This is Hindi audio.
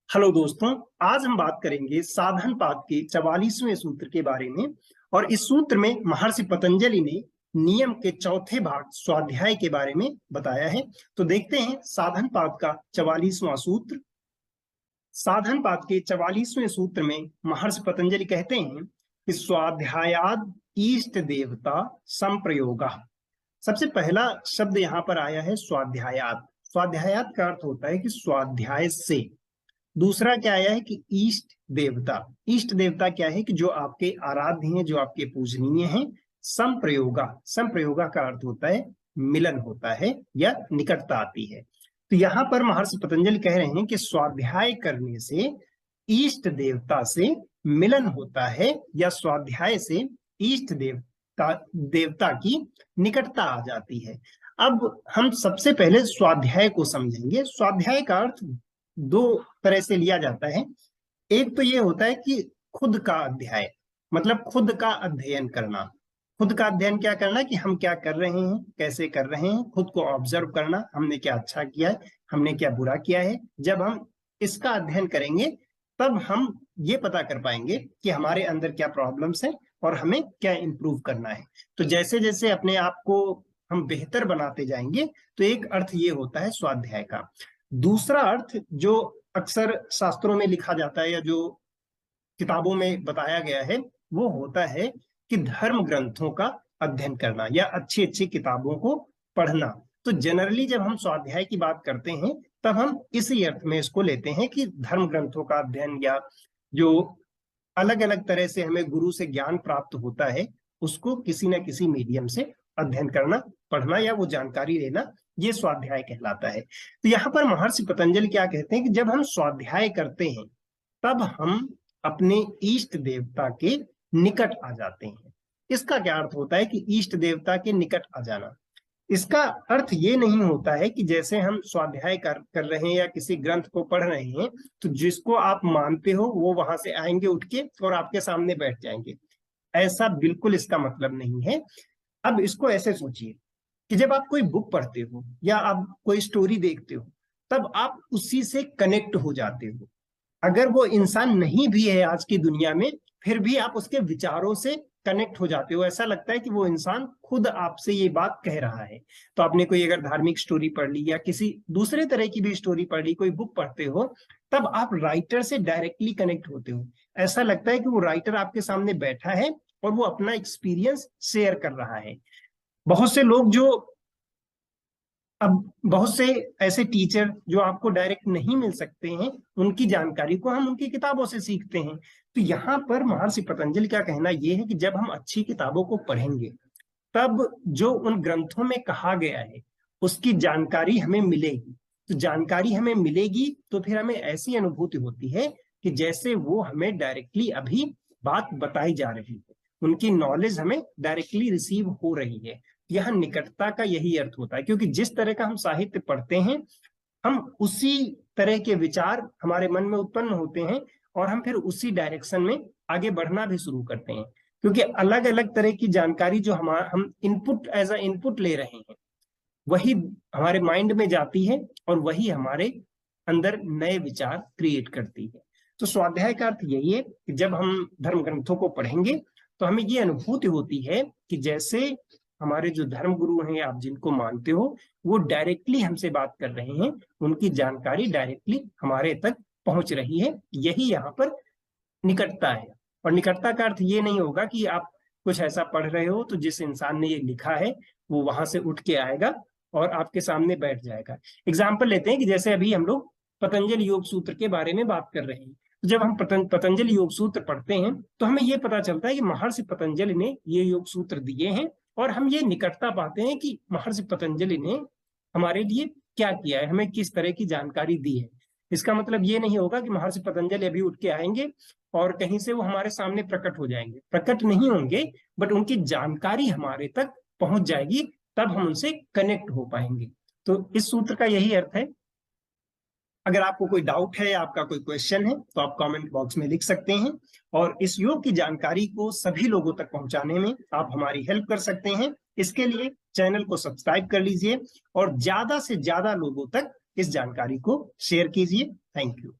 हेलो दोस्तों, आज हम बात करेंगे साधन पाद के 44वें सूत्र के बारे में। और इस सूत्र में महर्षि पतंजलि ने नियम के चौथे भाग स्वाध्याय के बारे में बताया है। तो देखते हैं साधन पाद का 44वां सूत्र। साधन पाद के 44वें सूत्र में महर्षि पतंजलि कहते हैं कि स्वाध्यायाद इष्ट देवता संप्रयोगः। सबसे पहला शब्द यहाँ पर आया है स्वाध्यायात। स्वाध्यायात का अर्थ होता है कि स्वाध्याय से। दूसरा क्या आया है कि इष्ट देवता। इष्ट देवता क्या है कि जो आपके आराध्य हैं, जो आपके पूजनीय हैं। संप्रयोगा, संप्रयोगा का अर्थ होता है मिलन होता है या निकटता आती है। तो यहाँ पर महर्षि पतंजलि कह रहे हैं कि स्वाध्याय करने से इष्ट देवता से मिलन होता है या स्वाध्याय से इष्ट देवता की निकटता आ जाती है। अब हम सबसे पहले स्वाध्याय को समझेंगे। स्वाध्याय का अर्थ दो तरह से लिया जाता है। एक तो ये होता है कि खुद का अध्याय, मतलब खुद का अध्ययन करना। खुद का अध्ययन क्या करना कि हम क्या कर रहे हैं, कैसे कर रहे हैं, खुद को ऑब्जर्व करना, हमने क्या अच्छा किया है, हमने क्या बुरा किया है। जब हम इसका अध्ययन करेंगे तब हम ये पता कर पाएंगे कि हमारे अंदर क्या प्रॉब्लम्स है और हमें क्या इंप्रूव करना है। तो जैसे जैसे अपने आप को हम बेहतर बनाते जाएंगे तो एक अर्थ ये होता है स्वाध्याय का। दूसरा अर्थ जो अक्सर शास्त्रों में लिखा जाता है या जो किताबों में बताया गया है वो होता है कि धर्म ग्रंथों का अध्ययन करना या अच्छी अच्छी किताबों को पढ़ना। तो जनरली जब हम स्वाध्याय की बात करते हैं तब हम इसी अर्थ में इसको लेते हैं कि धर्म ग्रंथों का अध्ययन या जो अलग अलग तरह से हमें गुरु से ज्ञान प्राप्त होता है उसको किसी न किसी मीडियम से अध्ययन करना, पढ़ना या वो जानकारी लेना, ये स्वाध्याय कहलाता है। तो यहाँ पर महर्षि पतंजलि क्या कहते हैं कि जब हम स्वाध्याय करते हैं तब हम अपने इष्ट देवता के निकट आ जाते हैं। इसका क्या अर्थ होता है कि इष्ट देवता के निकट आ जाना? इसका अर्थ ये नहीं होता है कि जैसे हम स्वाध्याय कर रहे हैं या किसी ग्रंथ को पढ़ रहे हैं तो जिसको आप मानते हो वो वहां से आएंगे उठ के और आपके सामने बैठ जाएंगे। ऐसा बिल्कुल इसका मतलब नहीं है। अब इसको ऐसे सोचिए कि जब आप कोई बुक पढ़ते हो या आप कोई स्टोरी देखते हो तब आप उसी से कनेक्ट हो जाते हो। अगर वो इंसान नहीं भी है आज की दुनिया में फिर भी आप उसके विचारों से कनेक्ट हो जाते हो। ऐसा लगता है कि वो इंसान खुद आपसे ये बात कह रहा है। तो आपने कोई अगर धार्मिक स्टोरी पढ़ ली या किसी दूसरे तरह की भी स्टोरी पढ़ ली, कोई बुक पढ़ते हो, तब आप राइटर से डायरेक्टली कनेक्ट होते हो। ऐसा लगता है कि वो राइटर आपके सामने बैठा है और वो अपना एक्सपीरियंस शेयर कर रहा है। बहुत से लोग जो अब बहुत से ऐसे टीचर जो आपको डायरेक्ट नहीं मिल सकते हैं उनकी जानकारी को हम उनकी किताबों से सीखते हैं। तो यहाँ पर महर्षि पतंजलि का कहना यह है कि जब हम अच्छी किताबों को पढ़ेंगे तब जो उन ग्रंथों में कहा गया है उसकी जानकारी हमें मिलेगी। तो जानकारी हमें मिलेगी तो फिर हमें ऐसी अनुभूति होती है कि जैसे वो हमें डायरेक्टली अभी बात बताई जा रही है, उनकी नॉलेज हमें डायरेक्टली रिसीव हो रही है। यह निकटता का यही अर्थ होता है, क्योंकि जिस तरह का हम साहित्य पढ़ते हैं हम उसी तरह के विचार हमारे मन में उत्पन्न होते हैं और हम फिर उसी डायरेक्शन में आगे बढ़ना भी शुरू करते हैं। क्योंकि अलग अलग तरह की जानकारी जो हम इनपुट एज अ इनपुट ले रहे हैं वही हमारे माइंड में जाती है और वही हमारे अंदर नए विचार क्रिएट करती है। तो स्वाध्याय का अर्थ यही है कि जब हम धर्म ग्रंथों को पढ़ेंगे तो हमें ये अनुभूति होती है कि जैसे हमारे जो धर्म गुरु हैं आप जिनको मानते हो वो डायरेक्टली हमसे बात कर रहे हैं, उनकी जानकारी डायरेक्टली हमारे तक पहुंच रही है। यही यहाँ पर निकटता है। और निकटता का अर्थ ये नहीं होगा कि आप कुछ ऐसा पढ़ रहे हो तो जिस इंसान ने ये लिखा है वो वहां से उठ के आएगा और आपके सामने बैठ जाएगा। एग्जाम्पल लेते हैं कि जैसे अभी हम लोग पतंजलि योग सूत्र के बारे में बात कर रहे हैं। तो जब हम पतंजलि योग सूत्र पढ़ते हैं तो हमें ये पता चलता है कि महर्षि पतंजलि ने ये योग सूत्र दिए हैं और हम ये निकटता पाते हैं कि महर्षि पतंजलि ने हमारे लिए क्या किया है, हमें किस तरह की जानकारी दी है। इसका मतलब ये नहीं होगा कि महर्षि पतंजलि अभी उठ के आएंगे और कहीं से वो हमारे सामने प्रकट हो जाएंगे। प्रकट नहीं होंगे बट उनकी जानकारी हमारे तक पहुंच जाएगी, तब हम उनसे कनेक्ट हो पाएंगे। तो इस सूत्र का यही अर्थ है। अगर आपको कोई डाउट है, आपका कोई क्वेश्चन है तो आप कमेंट बॉक्स में लिख सकते हैं और इस योग की जानकारी को सभी लोगों तक पहुंचाने में आप हमारी हेल्प कर सकते हैं। इसके लिए चैनल को सब्सक्राइब कर लीजिए और ज्यादा से ज्यादा लोगों तक इस जानकारी को शेयर कीजिए। Thank you.